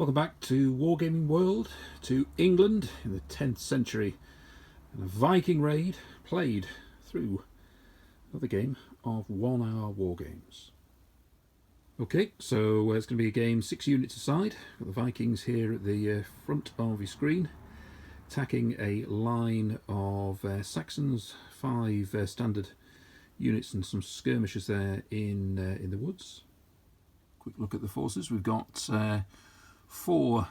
Welcome back to Wargaming World, to England in the 10th century, and a Viking raid played through another game of 1 hour Wargames. Okay, so it's going to be a game 6 units aside. Got the Vikings here at the front of your screen, attacking a line of Saxons, 5 standard units and some skirmishers there in the woods. Quick look at the forces. We've got 4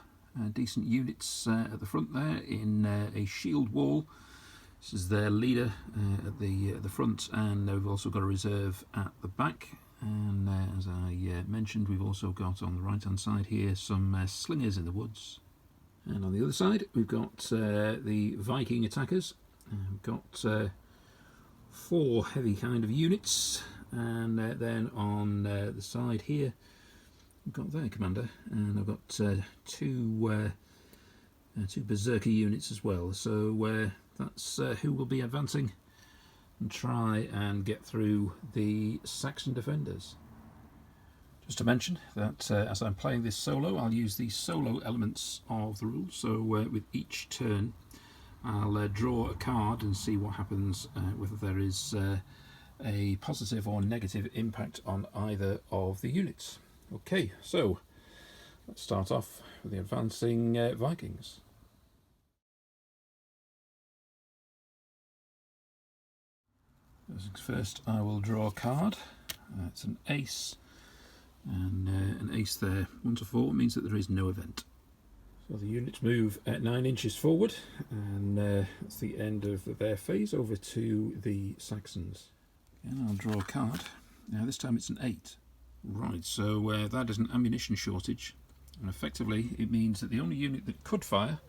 decent units at the front there in a shield wall. This is their leader at the front, and we've also got a reserve at the back. And as I mentioned, we've also got on the right hand side here some slingers in the woods. And on the other side we've got the Viking attackers. We've got 4 heavy kind of units, and then on the side here we've got their commander, and I've got 2 berserker units as well. So that's who will be advancing and try and get through the Saxon defenders. Just to mention that as I'm playing this solo, I'll use the solo elements of the rules. So with each turn I'll draw a card and see what happens, whether there is a positive or negative impact on either of the units. Okay, so let's start off with the advancing Vikings. First I will draw a card. It's an ace, and an ace there, 1 to 4, means that there is no event. So the units move at 9 inches forward, and that's the end of their phase. Over to the Saxons. And I'll draw a card. Now this time it's an 8. Right, so that is an ammunition shortage, and effectively it means that the only unit that could fire,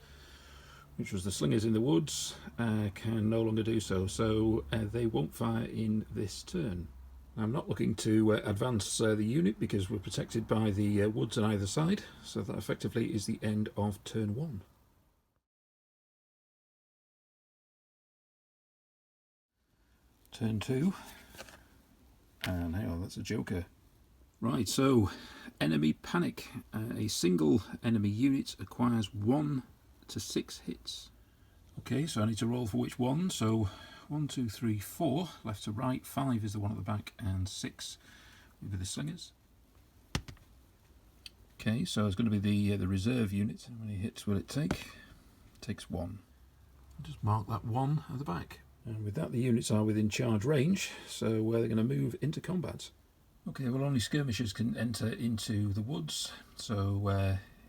which was the slingers in the woods, can no longer do so. So they won't fire in this turn. I'm not looking to advance the unit because we're protected by the woods on either side, so that effectively is the end of turn 1. Turn 2, and hang on, that's a joker. Right, so enemy panic. A single enemy unit acquires 1 to 6 hits. Okay, so I need to roll for which one. So 1, 2, 3, 4, left to right. 5 is the one at the back, and 6 will be the slingers. Okay, so it's going to be the reserve unit. How many hits will it take? It takes 1. I'll just mark that 1 at the back. And with that, the units are within charge range, so they're going to move into combat. Okay, well, only skirmishers can enter into the woods. So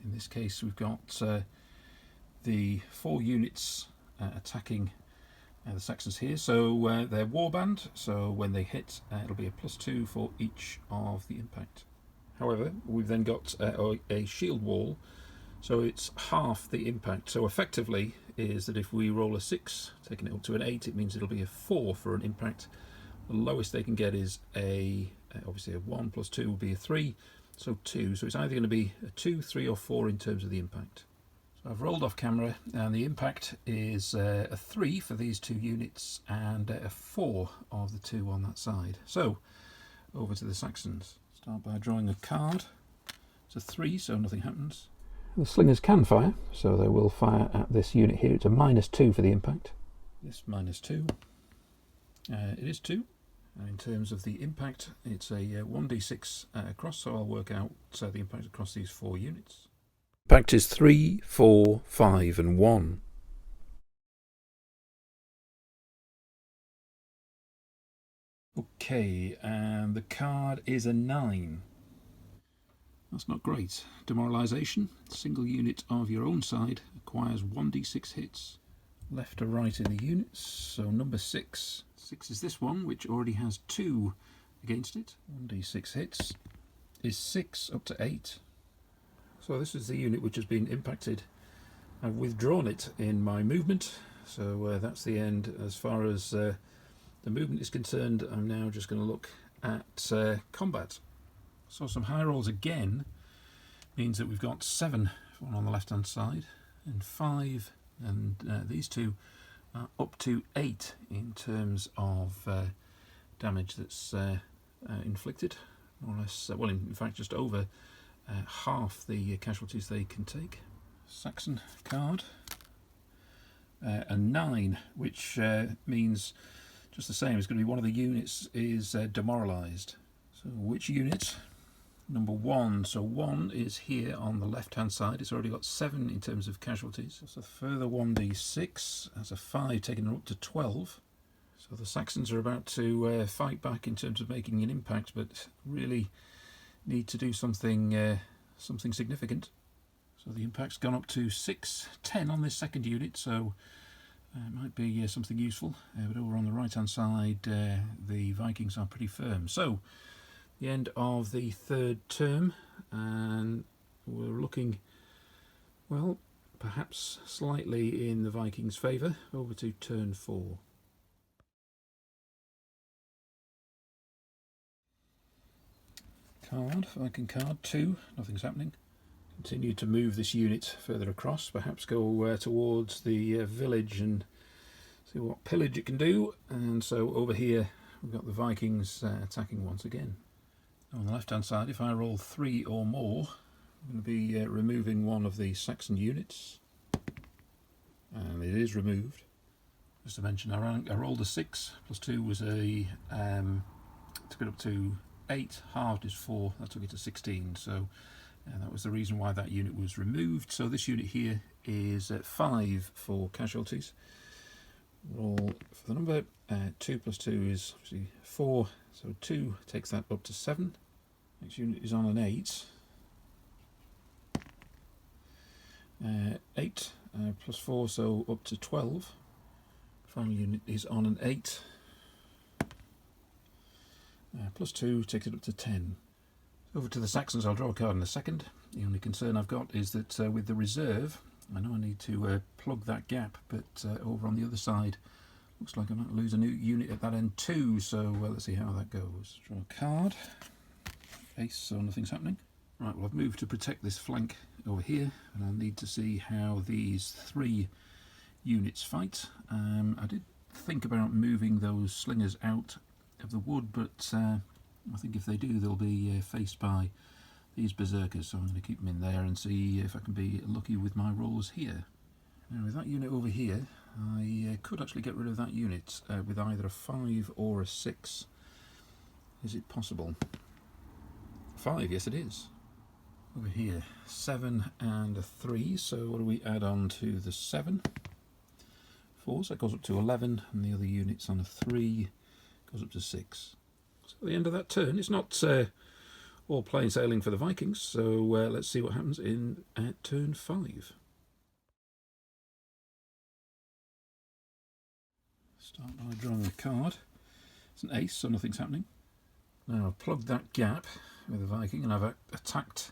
in this case we've got the 4 units attacking the Saxons here. So they're warband, so when they hit it'll be a +2 for each of the impact. However, we've then got a shield wall, so it's half the impact. So effectively is that if we roll a 6, taking it up to an 8, it means it'll be a 4 for an impact. The lowest they can get is obviously a 1 + 2 will be a 3, so 2. So it's either going to be a 2, 3 or 4 in terms of the impact. So I've rolled off camera, and the impact is a 3 for these 2 units and a 4 of the 2 on that side. So over to the Saxons. Start by drawing a card. It's a 3, so nothing happens. The slingers can fire, so they will fire at this unit here. It's a -2 for the impact. This -2. It is 2. And in terms of the impact, it's a 1d6 across, so I'll work out the impact across these 4 units. Impact is 3, 4, 5 and 1. Okay, and the card is a 9. That's not great. Demoralisation. Single unit of your own side acquires 1d6 hits. Left to right in the units, so number 6. 6 is this one, which already has 2 against it. 1d6 hits is 6 up to 8. So this is the unit which has been impacted. I've withdrawn it in my movement, so that's the end as far as the movement is concerned. I'm now just going to look at combat. So some high rolls again means that we've got 7 one on the left hand side, and 5, and these 2 are up to 8 in terms of damage that's inflicted, more or less. Well, in fact, just over half the casualties they can take. Saxon card. A 9, which means just the same, it's going to be one of the units is demoralised. So which unit? Number 1. So 1 is here on the left hand side. It's already got 7 in terms of casualties. So a further 1d6. That's a 5, taking it up to 12. So the Saxons are about to fight back in terms of making an impact, but really need to do something something significant. So the impact's gone up to 6, 10 on this second unit, so it might be something useful. But over on the right hand side, the Vikings are pretty firm. So the end of the third term, and we're looking, well, perhaps slightly in the Vikings' favour. Over to turn 4. Card, Viking card 2, nothing's happening. Continue to move this unit further across, perhaps go towards the village and see what pillage it can do. And so over here we've got the Vikings attacking once again. On the left hand side, if I roll 3 or more, I'm going to be removing one of the Saxon units, and it is removed. Just to mention, I rolled a 6 plus 2 was a took it up to 8, halved is 4, that took it to 16, so that was the reason why that unit was removed. So this unit here is 5 for casualties. Roll for the number. 2 plus 2 is obviously 4, so 2 takes that up to 7. Next unit is on an 8. 8 plus 4, so up to 12. Final unit is on an 8. Plus 2 takes it up to 10. Over to the Saxons. I'll draw a card in a second. The only concern I've got is that with the reserve, I know I need to plug that gap, but over on the other side, looks like I might lose a new unit at that end too, so let's see how that goes. Draw a card. Ace, so nothing's happening. Right, well I've moved to protect this flank over here, and I'll need to see how these 3 units fight. I did think about moving those slingers out of the wood, but I think if they do, they'll be faced by these berserkers, so I'm going to keep them in there and see if I can be lucky with my rolls here. Now with that unit over here, I could actually get rid of that unit with either a 5 or a 6. Is it possible? 5, yes it is. Over here, 7 and a 3, so what do we add on to the 7? 4, so that goes up to 11, and the other unit's on a 3, goes up to 6. So at the end of that turn, it's not all plain sailing for the Vikings, so let's see what happens at turn 5. Start by drawing a card. It's an ace, so nothing's happening. Now I've plugged that gap with the Viking, and I've attacked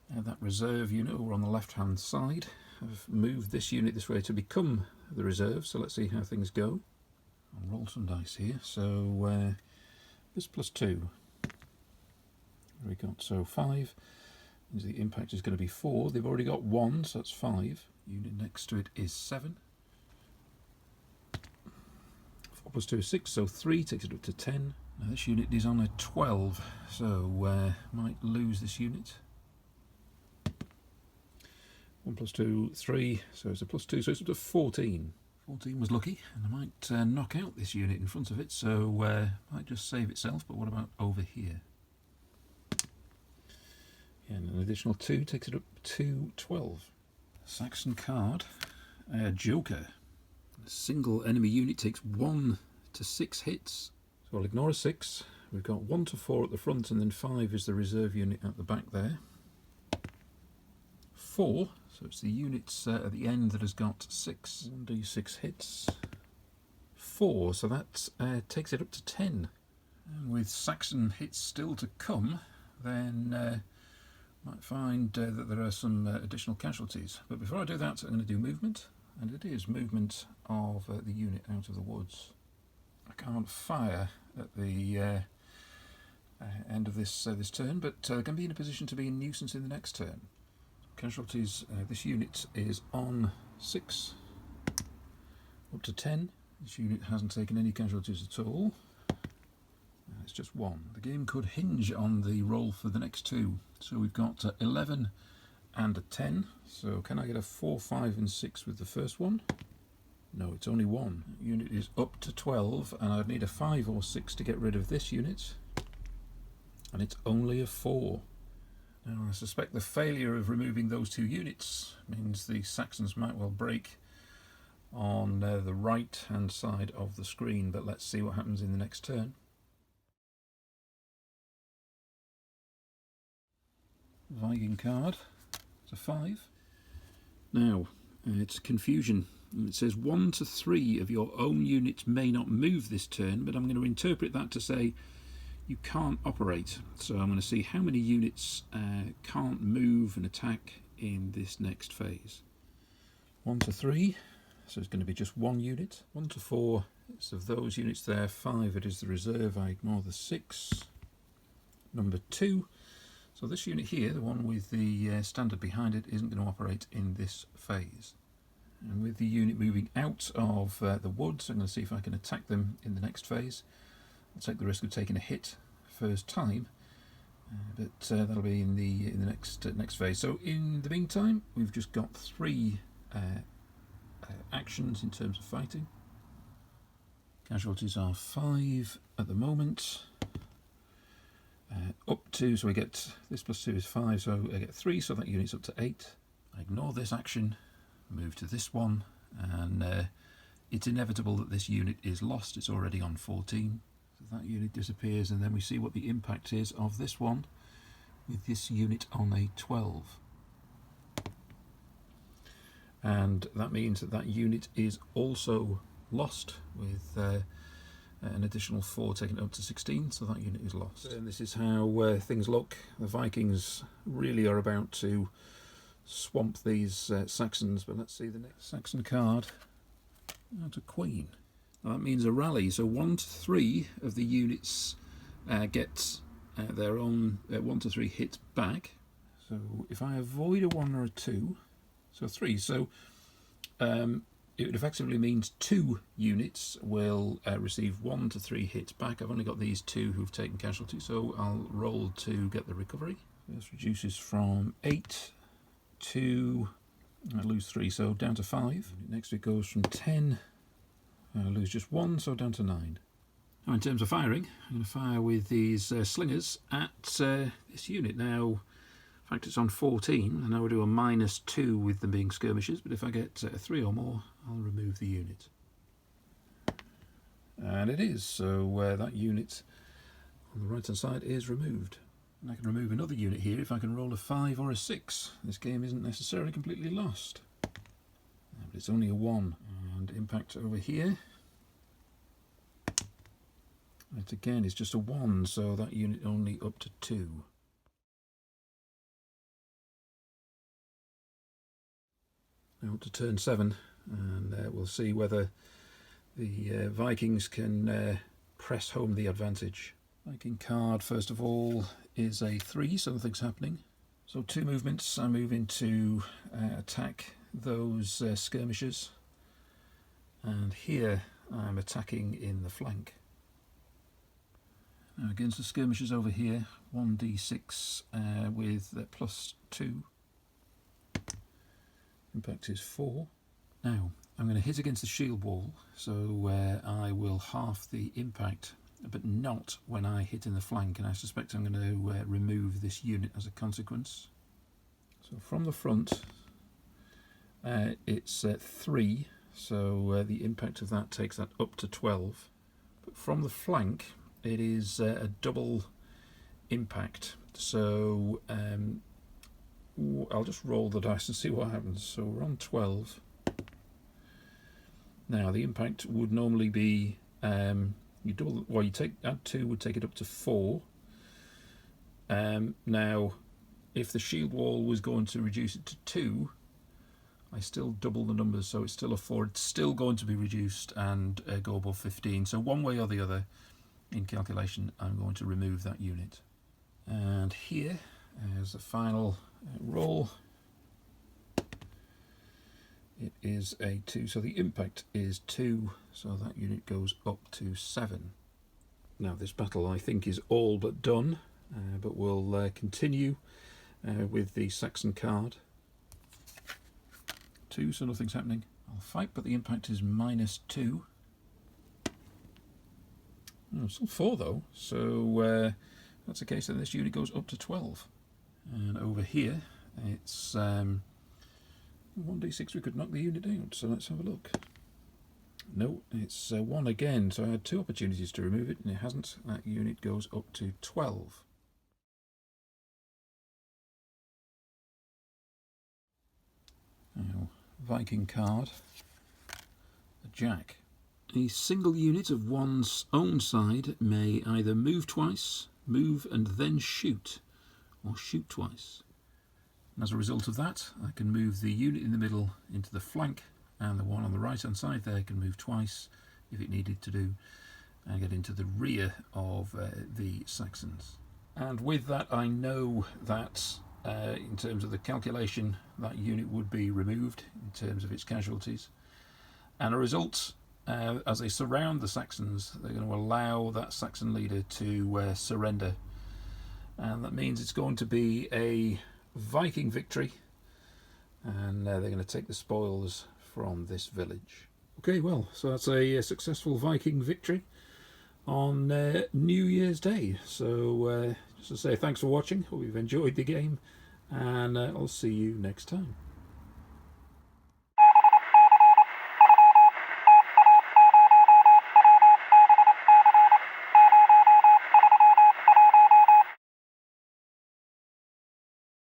that reserve unit over on the left hand side. I've moved this unit this way to become the reserve, so let's see how things go. I'll roll some dice here. So this plus 2. We got so 5. The impact is going to be 4. They've already got 1, so that's 5. Unit next to it is 7. 4 plus 2 is 6, so 3 takes it up to 10. Now this unit is on a 12, so might lose this unit. 1 plus 2, 3, so it's a plus 2, so it's up to 14. 14 was lucky, and I might knock out this unit in front of it, so might just save itself, but what about over here? Yeah, and an additional 2 takes it up to 12. Saxon card, Joker. A single enemy unit takes 1 to 6 hits, so I'll ignore a 6. We've got 1 to 4 at the front, and then 5 is the reserve unit at the back there. 4, so it's the units at the end that has got 6. 1d6 hits. 4, so that takes it up to 10. And with Saxon hits still to come, then might find that there are some additional casualties. But before I do that, I'm going to do movement, and it is movement of the unit out of the woods. I can't fire at the end of this turn, but going to be in a position to be a nuisance in the next turn. Casualties, this unit is on 6 up to 10. This unit hasn't taken any casualties at all. it's just 1. The game could hinge on the roll for the next 2. So we've got 11 and a 10. So can I get a 4, 5 and 6 with the first one? No, it's only 1. Unit is up to 12, and I'd need a 5 or 6 to get rid of this unit. And it's only a 4. Now I suspect the failure of removing those 2 units means the Saxons might well break on the right hand side of the screen, but let's see what happens in the next turn. Viking card, it's a 5. Now it's confusion. It says 1 to 3 of your own units may not move this turn, but I'm going to interpret that to say you can't operate. So I'm going to see how many units can't move and attack in this next phase. 1 to 3. So it's going to be just 1 unit. 1 to 4, it's of those units there. 5, it is the reserve. I ignore the 6. Number 2. So this unit here, the one with the standard behind it, isn't going to operate in this phase. And with the unit moving out of the woods, I'm going to see if I can attack them in the next phase. I'll take the risk of taking a hit first time, but that'll be in the next phase. So in the meantime, we've just got 3 actions in terms of fighting. Casualties are 5 at the moment. Up to, so we get this plus 2 is 5, so I get 3, so that unit's up to 8. I ignore this action, move to this one, and it's inevitable that this unit is lost. It's already on 14, so that unit disappears, and then we see what the impact is of this one with this unit on a 12. And that means that that unit is also lost with an additional 4 taken up to 16, so that unit is lost. And this is how things look. The Vikings really are about to swamp these Saxons, but let's see the next Saxon card. Out a Queen. Now that means a rally, so 1 to 3 of the units get their own 1 to 3 hits back. So if I avoid a 1 or a 2, so 3, so it effectively means 2 units will receive 1 to 3 hits back. I've only got these 2 who've taken casualty, so I'll roll to get the recovery. This reduces from 8 to, I lose 3, so down to 5. Next it goes from 10, I lose just 1, so down to 9. Now in terms of firing, I'm going to fire with these slingers at this unit. Now, in fact, it's on 14, and I will do a -2 with them being skirmishers, but if I get 3 or more, I'll remove the unit. And it is, so that unit on the right hand side is removed. And I can remove another unit here if I can roll a 5 or a 6. This game isn't necessarily completely lost, but it's only a 1. And impact over here, it again is just a 1, so that unit only up to 2. Now up to turn 7, and we'll see whether the Vikings can press home the advantage. Viking card, first of all, is a 3, so nothing's happening. So 2 movements. I move into attack those skirmishers, and here I'm attacking in the flank. Now against the skirmishers over here, 1d6 with +2. Impact is 4. Now I'm going to hit against the shield wall, so I will half the impact, but not when I hit in the flank, and I suspect I'm going to remove this unit as a consequence. So from the front, it's 3, so the impact of that takes that up to 12. But from the flank, it is a double impact, so I'll just roll the dice and see what happens. So we're on 12. Now the impact would normally be you double, well, you add 2 would take it up to 4. Now if the shield wall was going to reduce it to 2, I still double the numbers, so it's still a 4. It's still going to be reduced and go above 15. So one way or the other in calculation, I'm going to remove that unit. And here as the final roll, it is a 2, so the impact is 2, so that unit goes up to 7. Now this battle I think is all but done, but we'll continue with the Saxon card. 2, so nothing's happening. I'll fight, but the impact is -2. Oh, still 4 though, so that's the case that this unit goes up to 12. And over here it's 1d6, we could knock the unit down, so let's have a look. No, it's 1 again, so I had 2 opportunities to remove it and it hasn't. That unit goes up to 12. Now, Viking card, the Jack. A single unit of one's own side may either move twice, move and then shoot, or shoot twice. And as a result of that, I can move the unit in the middle into the flank, and the one on the right hand side there can move twice if it needed to do, and get into the rear of the Saxons. And with that I know that in terms of the calculation, that unit would be removed in terms of its casualties. And a result, as they surround the Saxons, they're going to allow that Saxon leader to surrender. And that means it's going to be a Viking victory, and they're going to take the spoils from this village. Okay, well, so that's a successful Viking victory on New Year's Day. So just to say thanks for watching, hope you've enjoyed the game, and I'll see you next time.